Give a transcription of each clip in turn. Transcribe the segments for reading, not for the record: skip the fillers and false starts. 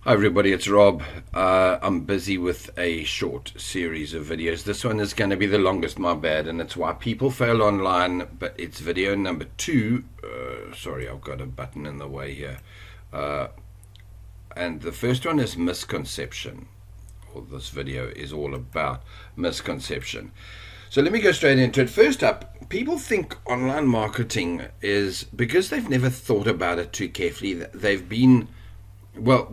Hi everybody, it's Rob. I'm busy with a short series of videos. This one is going to be the longest, my bad, and it's why people fail online, but it's video number 2. Sorry, I've got a button in the way here. And the first one is misconception. Well, this video is all about misconception. So let me go straight into it. First up, people think online marketing is, because they've never thought about it too carefully,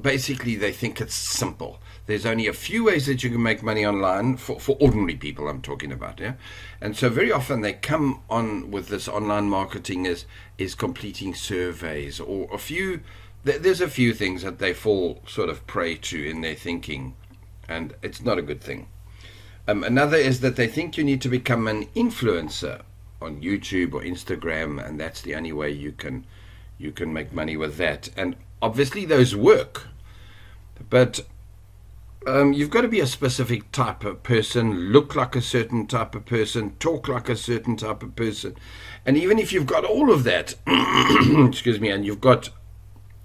basically they think it's simple. There's only a few ways that you can make money online for ordinary people, I'm talking about, yeah? And so very often they come on with this online marketing is completing surveys or there's a few things that they fall sort of prey to in their thinking, and it's not a good thing. Another is that they think you need to become an influencer on YouTube or Instagram, and that's the only way you can make money with that. And obviously those work, but you've got to be a specific type of person, look like a certain type of person, talk like a certain type of person. And even if you've got all of that, excuse me, and you've got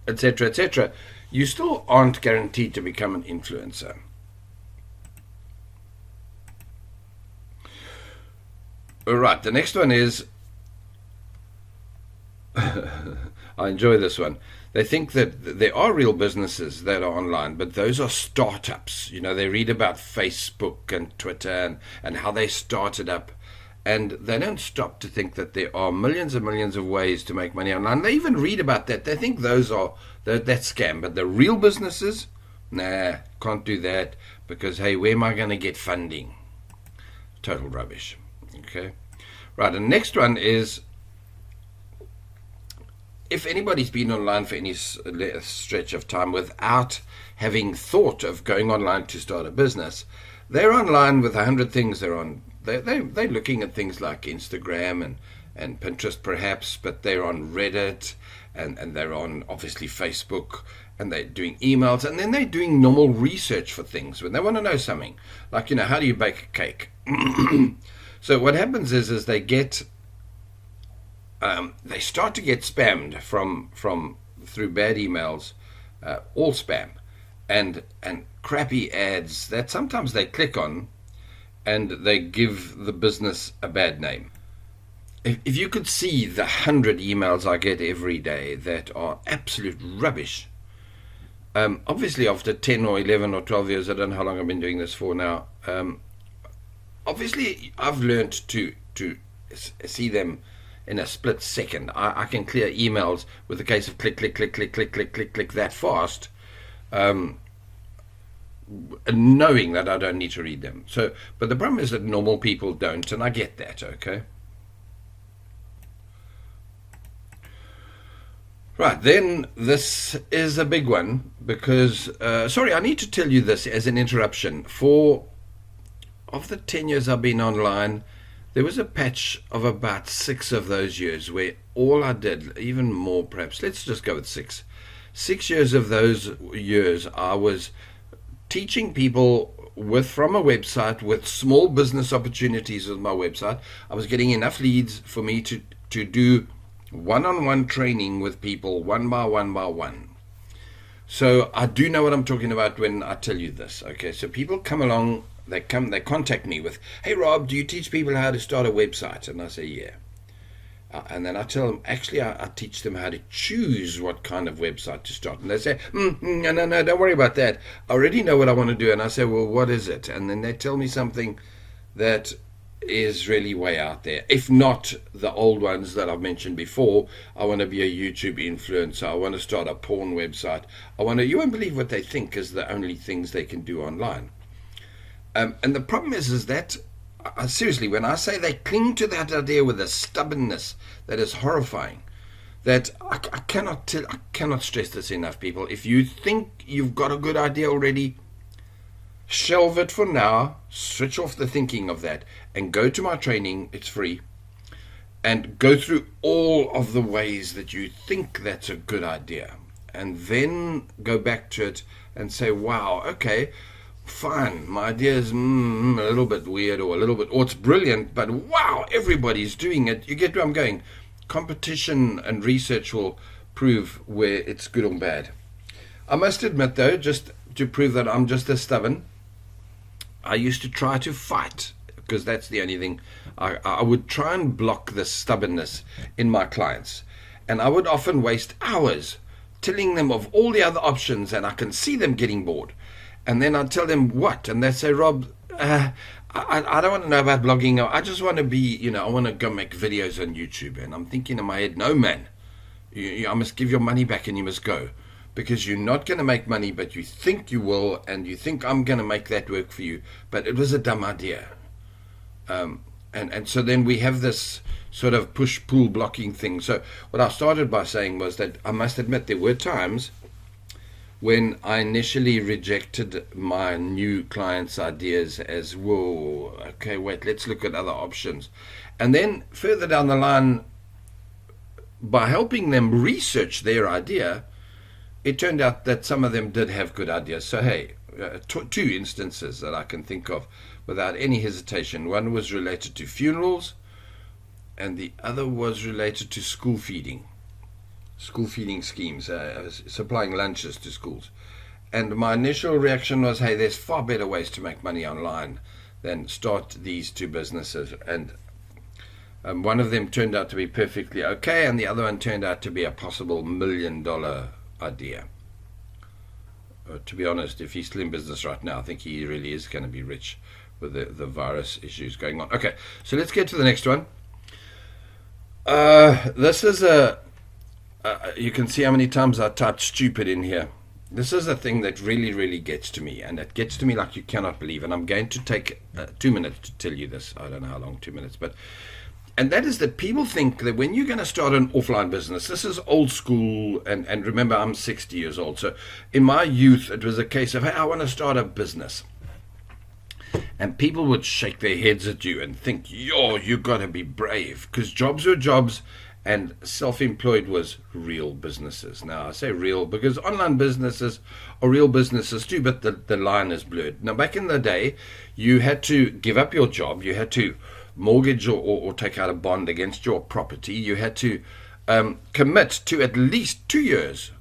etc., etc., you still aren't guaranteed to become an influencer. All right, the next one is, I enjoy this one. They think that there are real businesses that are online, but those are startups. You know, they read about Facebook and Twitter and how they started up, and they don't stop to think that there are millions and millions of ways to make money online. They even read about that. They think those are that scam, but the real businesses, nah, can't do that because, hey, where am I going to get funding? Total rubbish. Okay, right. And the next one is, if anybody's been online for any stretch of time without having thought of going online to start a business, they're online with 100 things. They're looking at things like Instagram and Pinterest perhaps, but they're on Reddit and they're on obviously Facebook, and they're doing emails, and then they're doing normal research for things when they want to know something, like, how do you bake a cake? So what happens is they get they start to get spammed from through bad emails, all spam, and crappy ads that sometimes they click on, and they give the business a bad name. If you could see the 100 emails I get every day that are absolute rubbish. Obviously after 10 or 11 or 12 years, I don't know how long I've been doing this for now, obviously I've learned to see them in a split second. I can clear emails with a case of click, click, click, click, click, click, click, click that fast, knowing that I don't need to read them. So, but the problem is that normal people don't, and I get that, okay? Right, then this is a big one because, sorry, I need to tell you this as an interruption. Of the 10 years I've been online, there was a patch of about 6 of those years where all I did, even more perhaps, let's just go with 6. 6 years of those years I was teaching people from a website with small business opportunities with my website. I was getting enough leads for me to do one-on-one training with people, one by one by one. So I do know what I'm talking about when I tell you this. Okay, so people come along, they contact me with, hey Rob, do you teach people how to start a website? And I say, yeah. And then I tell them, actually I teach them how to choose what kind of website to start. And they say, no, don't worry about that, I already know what I want to do. And I say, well, what is it? And then they tell me something that is really way out there, if not the old ones that I've mentioned before. I want to be a YouTube influencer, I want to start a porn website, you won't believe what they think is the only things they can do online. And the problem is that, seriously, when I say they cling to that idea with a stubbornness that is horrifying, that I cannot stress this enough, people. If you think you've got a good idea already, shelve it for now, switch off the thinking of that, and go to my training, it's free, and go through all of the ways that you think that's a good idea, and then go back to it and say, wow, okay, fine, my idea is a little bit weird or it's brilliant, but wow, everybody's doing it. You get where I'm going. Competition and research will prove where it's good or bad. I must admit, though, just to prove that I'm just as stubborn, I used to try to fight, because that's the only thing. I would try and block this stubbornness in my clients. And I would often waste hours telling them of all the other options, and I can see them getting bored. And then I'd tell them what? And they'd say, Rob, I don't want to know about blogging. I just want to be, I want to go make videos on YouTube. And I'm thinking in my head, no, man, I must give your money back and you must go. Because you're not going to make money, but you think you will, and you think I'm going to make that work for you. But it was a dumb idea. And so then we have this sort of push-pull blocking thing. So what I started by saying was that I must admit there were times when I initially rejected my new clients' ideas as, whoa, okay, wait, let's look at other options. And then further down the line, by helping them research their idea, it turned out that some of them did have good ideas. So, hey, two instances that I can think of without any hesitation. One was related to funerals, and the other was related to school feeding schemes, supplying lunches to schools. And my initial reaction was, hey, there's far better ways to make money online than start these two businesses. And one of them turned out to be perfectly okay, and the other one turned out to be a possible $1 million idea. To be honest, if he's still in business right now, I think he really is going to be rich with the virus issues going on. Okay, so let's get to the next one. This is you can see how many times I typed stupid in here. This is a thing that really, really gets to me, and it gets to me like you cannot believe. And I'm going to take 2 minutes to tell you this. I don't know how long 2 minutes, and that is that people think that when you're going to start an offline business, this is old school, and remember, I'm 60 years old. So in my youth, it was a case of, hey, I want to start a business. And people would shake their heads at you and think, yo, you got to be brave, because jobs were jobs and self-employed was real businesses. Now, I say real because online businesses are real businesses too, but the line is blurred. Now, back in the day, you had to give up your job. You had to mortgage or take out a bond against your property. You had to commit to at least 2 years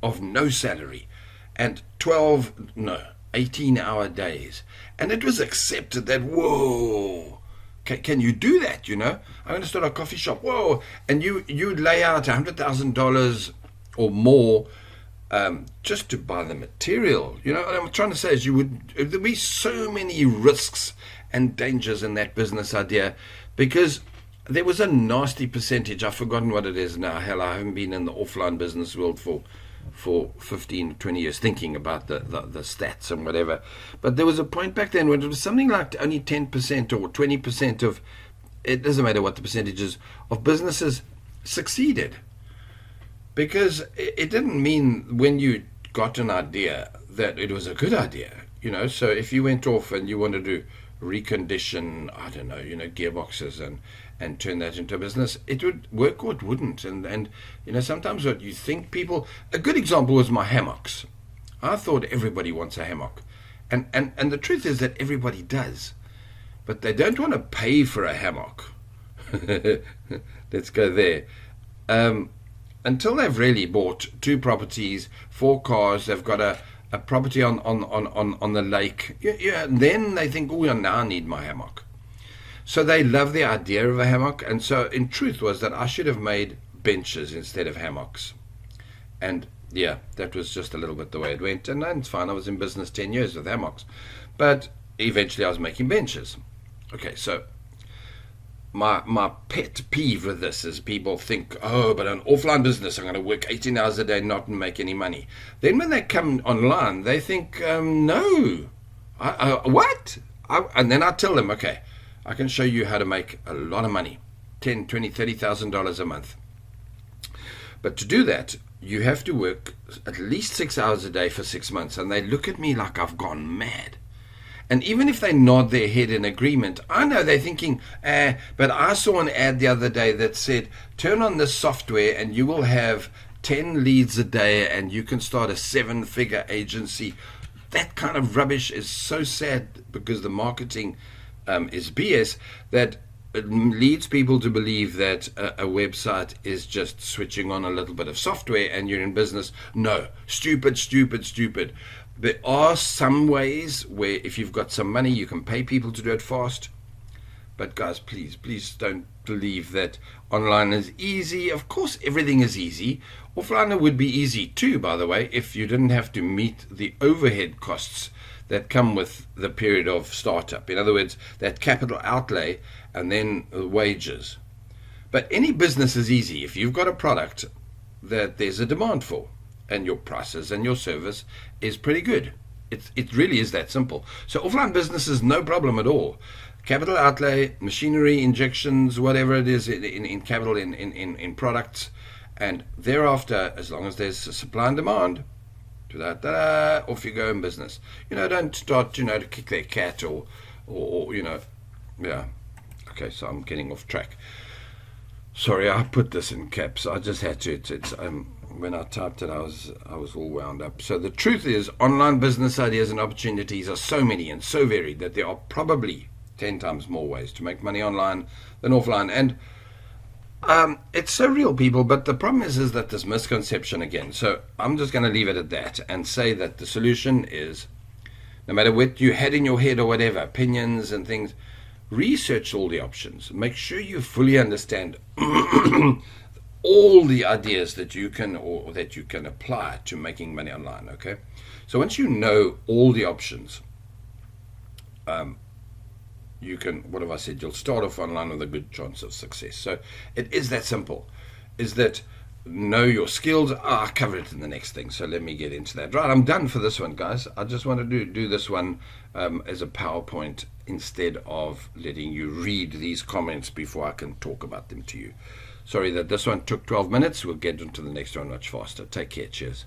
of no salary and 18-hour days. And it was accepted that, whoa, can you do that? I'm going to start a coffee shop. Whoa. And you lay out $100,000 or more just to buy the material. What I'm trying to say is there'd be so many risks and dangers in that business idea, because there was a nasty percentage. I've forgotten what it is now. Hell, I haven't been in the offline business world for 15, 20 years thinking about the stats and whatever. But there was a point back then when it was something like only 10% or 20% of, it doesn't matter what the percentage is, of businesses succeeded. Because it didn't mean when you got an idea that it was a good idea. So if you went off and you wanted to recondition, I don't know, gearboxes and turn that into a business, it would work or it wouldn't. And sometimes what you think people, a good example was my hammocks. I thought everybody wants a hammock. And the truth is that everybody does. But they don't want to pay for a hammock. Let's go there. Until they've really bought 2 properties, 4 cars, they've got a property on the lake. And then they think, oh, now I need my hammock. So they love the idea of a hammock. And so in truth was that I should have made benches instead of hammocks. And yeah, that was just a little bit the way it went. And it's fine. I was in business 10 years with hammocks. But eventually I was making benches. Okay, so my pet peeve with this is people think, oh, but an offline business, I'm going to work 18 hours a day, not make any money. Then when they come online, they think, no. What? And then I tell them, okay, I can show you how to make a lot of money, $10,000, $20,000, $30,000 a month. But to do that, you have to work at least 6 hours a day for 6 months. And they look at me like I've gone mad. And even if they nod their head in agreement, I know they're thinking, but I saw an ad the other day that said, turn on this software and you will have 10 leads a day and you can start a 7-figure agency. That kind of rubbish is so sad because the marketing is BS that it leads people to believe that a website is just switching on a little bit of software and you're in business. No, stupid, stupid, stupid. There are some ways where if you've got some money, you can pay people to do it fast. But guys, please don't believe that online is easy. Of course, everything is easy. Offline would be easy too, by the way, if you didn't have to meet the overhead costs that come with the period of startup. In other words, that capital outlay and then wages. But any business is easy if you've got a product that there's a demand for and your prices and your service is pretty good. It really is that simple. So offline business is no problem at all. Capital outlay, machinery, injections, whatever it is in capital, in products, and thereafter, as long as there's a supply and demand, off you go in business. Don't start, to kick their cat or yeah. Okay, so I'm getting off track. Sorry, I put this in caps. I just had to. It's when I typed it, I was all wound up. So the truth is, online business ideas and opportunities are so many and so varied that there are probably 10 times more ways to make money online than offline. And it's so real, people, but the problem is that there's misconception again. So I'm just going to leave it at that and say that the solution is, no matter what you had in your head or whatever, opinions and things, research all the options. Make sure you fully understand all the ideas that you can apply to making money online. Okay, so once you know all the options, you can, what have I said, you'll start off online with a good chance of success. So it is that simple. Is that know your skills? I'll cover it in the next thing, so let me get into that. Right, I'm done for this one, guys. I just wanted to do this one as a PowerPoint instead of letting you read these comments before I can talk about them to you. Sorry that this one took 12 minutes. We'll get into the next one much faster. Take care. Cheers.